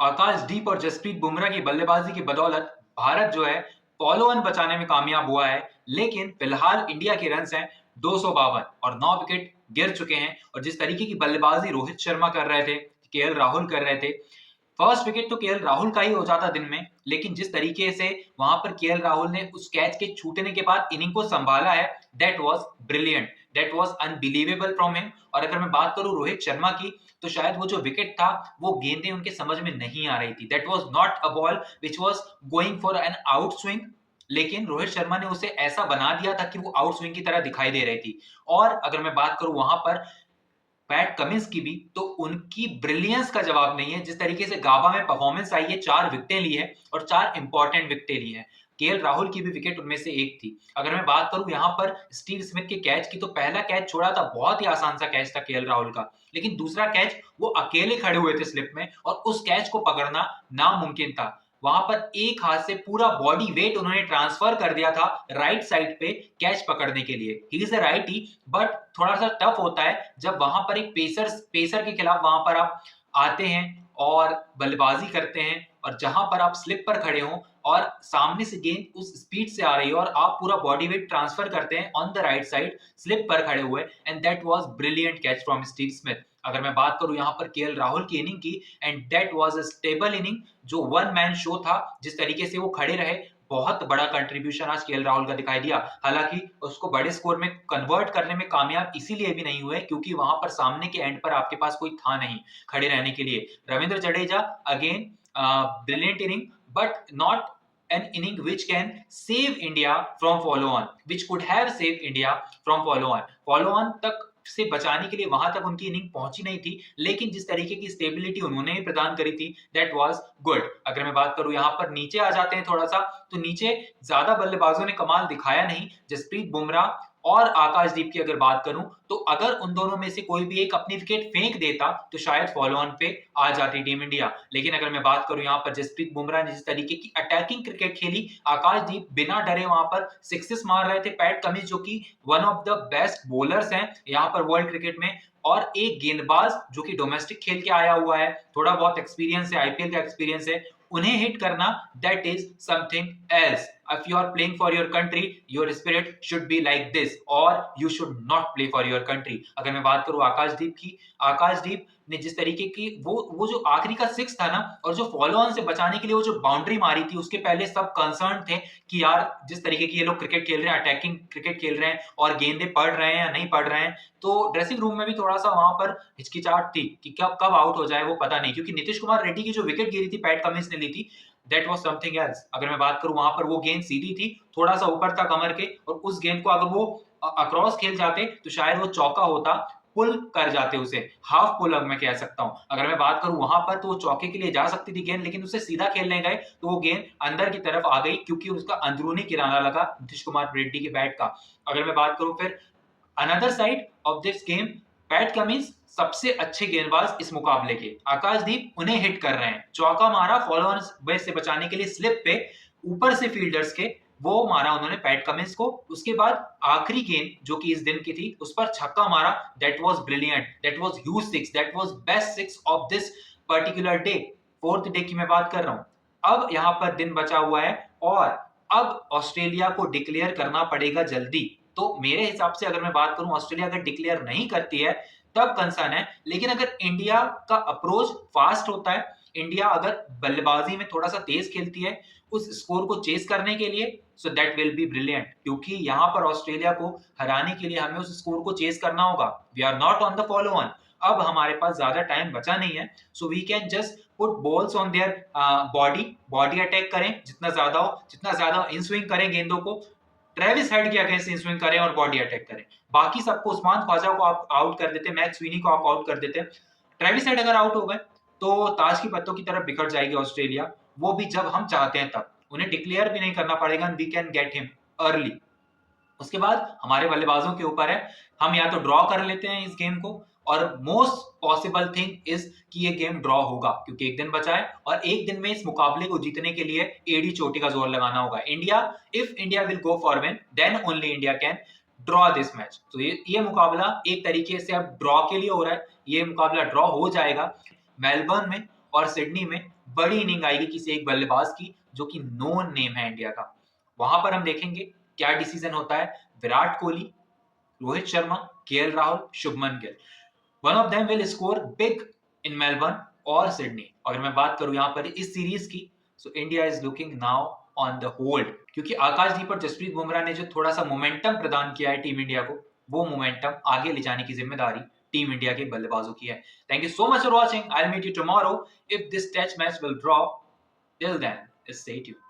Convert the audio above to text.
आकाशदीप और जसप्रीत बुमराह की बल्लेबाजी की बदौलत भारत जो है फॉलो ऑन बचाने में कामयाब हुआ है। लेकिन फिलहाल इंडिया के रन्स हैं 252 और 9 विकेट गिर चुके हैं। और जिस तरीके की बल्लेबाजी रोहित शर्मा कर रहे थे, केएल राहुल कर रहे थे, फर्स्ट विकेट तो केएल राहुल का ही हो जाता दिन में, लेकिन जिस तरीके से वहां पर केएल राहुल ने उस कैच के छूटने के बाद इनिंग को संभाला है, that was brilliant, that was unbelievable from him. और अगर मैं बात करूं रोहित शर्मा की, तो शायद वो जो विकेट था वो गेंदें उनके समझ में नहीं आ रही थी। That was not a ball which was going for an out swing, लेकिन रोहित शर्मा ने उसे ऐसा बना दिया था कि वो आउट स्विंग की तरह दिखाई दे रही थी। और अगर मैं बात करूं वहां पर पैट कमिंस की भी, तो उनकी ब्रिलियंस का जवाब नहीं है। जिस तरीके से गाबा में परफॉर्मेंस आई है, 4 विकेटें ली है और 4 इंपॉर्टेंट विकेटें ली है। केएल राहुल की भी विकेट उनमें से एक थी। अगर मैं बात करूं यहाँ पर स्टीव स्मिथ के कैच की, तो पहला कैच छोड़ा था, बहुत ही आसान सा कैच था केएल राहुल का, लेकिन दूसरा कैच वो अकेले खड़े हुए थे स्लिप में और उस कैच को पकड़ना नामुमकिन था। वहां पर एक हाथ से पूरा बॉडी वेट उन्होंने ट्रांसफर कर दिया था राइट साइड पे कैच पकड़ने के लिए। He is a righty, but थोड़ा सा टफ होता है जब वहां पर एक पेसर के खिलाफ वहां पर आप आते हैं और बल्लेबाजी करते हैं, और जहां पर आप स्लिप पर खड़े हो और सामने से गेंद उस स्पीड से आ रही है और आप पूरा बॉडी वेट ट्रांसफर करते हैं on the right side slip पर खड़े हुए, and that was brilliant catch from Steve Smith. अगर मैं बात करूं यहाँ पर केएल राहुल की इनिंग की, and that was a stable inning, जो वन मैन शो था। जिस तरीके से वो खड़े रहे, बहुत बड़ा कंट्रीब्यूशन आज केएल राहुल का दिखाई दिया। हालांकि उसको बड़े स्कोर में कन्वर्ट करने में कामयाब इसीलिए भी नहीं हुए क्योंकि वहां पर सामने के एंड पर आपके पास कोई था नहीं खड़े रहने के लिए। Ravindra Jadeja again brilliant inning, but not an inning which can save India from follow on, which could have saved India from follow on. Follow on तक से बचाने के लिए वहां तक उनकी इनिंग पहुंची नहीं थी, लेकिन जिस तरीके की स्टेबिलिटी उन्होंने भी प्रदान करी थी, दैट वाज गुड। अगर मैं बात करूं यहाँ पर नीचे आ जाते हैं थोड़ा सा, तो नीचे ज्यादा बल्लेबाजों ने कमाल दिखाया नहीं। जसप्रीत बुमराह और आकाशदीप की अगर बात करूं, तो अगर उन दोनों में से कोई भी एक अपनी विकेट फेंक देता तो शायद फॉलो ऑन पे आ जाती टीम इंडिया। लेकिन अगर मैं बात करूं यहाँ पर जसप्रीत बुमराह ने जिस तरीके की अटैकिंग क्रिकेट खेली, आकाशदीप बिना डरे वहां पर सिक्सेस मार रहे थे। पैट कमिंस जो कि one of the best bowlers हैं यहाँ पर वर्ल्ड क्रिकेट में, और एक गेंदबाज जो कि डोमेस्टिक खेल के आया हुआ है, थोड़ा बहुत एक्सपीरियंस है, आईपीएल का एक्सपीरियंस है, उन्हें हिट करना, that is something else. If you are playing for your country, your spirit should be like this, or you should not play for your country. अगर मैं बात करूं आकाशदीप की, आकाशदीप ने जिस तरीके की वो जो आखिरी का सिक्स था ना, और जो फॉलो ऑन से बचाने के लिए वो जो बाउंड्री मारी थी, उसके पहले सब कंसर्न थे कि यार जिस तरीके की ये लोग क्रिकेट खेल रहे हैं, अटैकिंग क्रिकेट खेल रहे हैं और गेंदे पड़ रहे हैं या नहीं पड़ रहे हैं, तो ड्रेसिंग रूम में भी थोड़ा सा वहां पर हिचकिचाहट थी कि कब आउट हो जाए वो पता नहीं, क्योंकि नीतीश कुमार रेड्डी की जो विकेट गिरी थी पैट कमिंस ने ली थी, दैट वाज समथिंग एल्स। अगर मैं बात करूं वहां पर वो गेंद सीधी थी, थोड़ा सा ऊपर था कमर के, और उस गेंद को अगर वो अक्रॉस खेल जाते तो शायद वो चौका होता, पुल कर जाते उसे, हाफ पुल अब मैं कह सकता हूं। अगर मैं बात करूं वहां पर, तो वो चौके के लिए जा सकती थी गेंद, लेकिन उसे सीधा खेलने गए तो वो गेंद अंदर की तरफ आ गई क्योंकि उसका अंदरूनी किनारा लगा नीतीश कुमार रेड्डी के बैट का। अगर मैं बात करूं फिर another side of this game, PAT Cummins सबसे अच्छे गेंदबाज इस मुकाबले के, आकाशदीप उन्हें हिट कर रहे हैं, चौका मारा फॉलो ऑन से बचाने के लिए स्लिप पे ऊपर से फील्डर्स के, वो मारा उन्होंने पैट कमिंस को। उसके बाद आखिरी गेंद जो कि इस दिन की थी, उस पर छक्का मारा, that was brilliant, that was huge six, that was best six of this particular day, fourth day की मैं बात कर रहा हूं। अब यहां पर दिन बचा हुआ है और अब ऑस्ट्रेलिया को डिक्लेयर करना पड़ेगा जल्दी। तो मेरे हिसाब से अगर मैं बात करूं, ऑस्ट्रेलिया अगर डिक्लेयर नहीं करती है तब कंसर्न है, लेकिन अगर इंडिया का अप्रोच फास्ट होता है, इंडिया अगर बल्लेबाजी में थोड़ा सा तेज खेलती है उस स्कोर को चेस करने के लिए, so that will be brilliant, क्योंकि यहां पर ऑस्ट्रेलिया को हराने के लिए हमें उस स्कोर को चेस करना होगा। We are not on the follow on, अब हमारे पास ज्यादा टाइम बचा नहीं है, so we can just put balls on their body attack करें जितना ज्यादा इन स्विंग करें गेंदों को, ट्रेविस हेड के अगेंस्ट इन स्विंग करें और बॉडी अटैक करें। बाकी सबको, उस्मान ख्वाजा को आप आउट कर देते, मैक्स स्विनी को आप आउट कर देते, ट्रेविस हेड अगर आउट हो गए तो ताश की पत्तों की तरफ बिखर जाएगी ऑस्ट्रेलिया, वो भी जब हम चाहते हैं तब। उन्हें डिक्लेयर भी नहीं करना पड़ेगा, we can get him early. उसके बाद हमारे बल्लेबाजों के ऊपर है, हम या तो ड्रॉ कर लेते हैं इस गेम को, और मोस्ट पॉसिबल थिंग इज कि ये गेम ड्रॉ होगा क्योंकि एक दिन बचा है, और एक दिन में इस मुकाबले को जीतने के लिए एडी चोटी का जोर लगाना होगा। India, if India will go for win, then only India can draw this match. तो ये मुकाबला एक तरीके से अब ड्रॉ के लिए हो रहा है, ये मुकाबला ड्रॉ हो जाएगा। मेलबर्न में और सिडनी में बड़ी इनिंग आएगी किसी एक बल्लेबाज की जो कि नोन नेम है इंडिया का। वहां पर हम देखेंगे क्या डिसीजन होता है। Virat Kohli, Rohit Sharma, KL Rahul, Shubman Gill, one of them will score big in Melbourne और सिडनी। अगर मैं बात करूं यहाँ पर इस सीरीज की, so India is looking now on the hold, क्योंकि आकाशदीप और जसप्रीत बुमराह ने जो थोड़ा सा मोमेंटम प्रदान किया है टीम इंडिया को, वो मोमेंटम आगे ले जाने की जिम्मेदारी टीम इंडिया के बल्लेबाजों की है। Thank you so much for watching. I will meet you tomorrow if this test match will draw. Till then, stay tuned.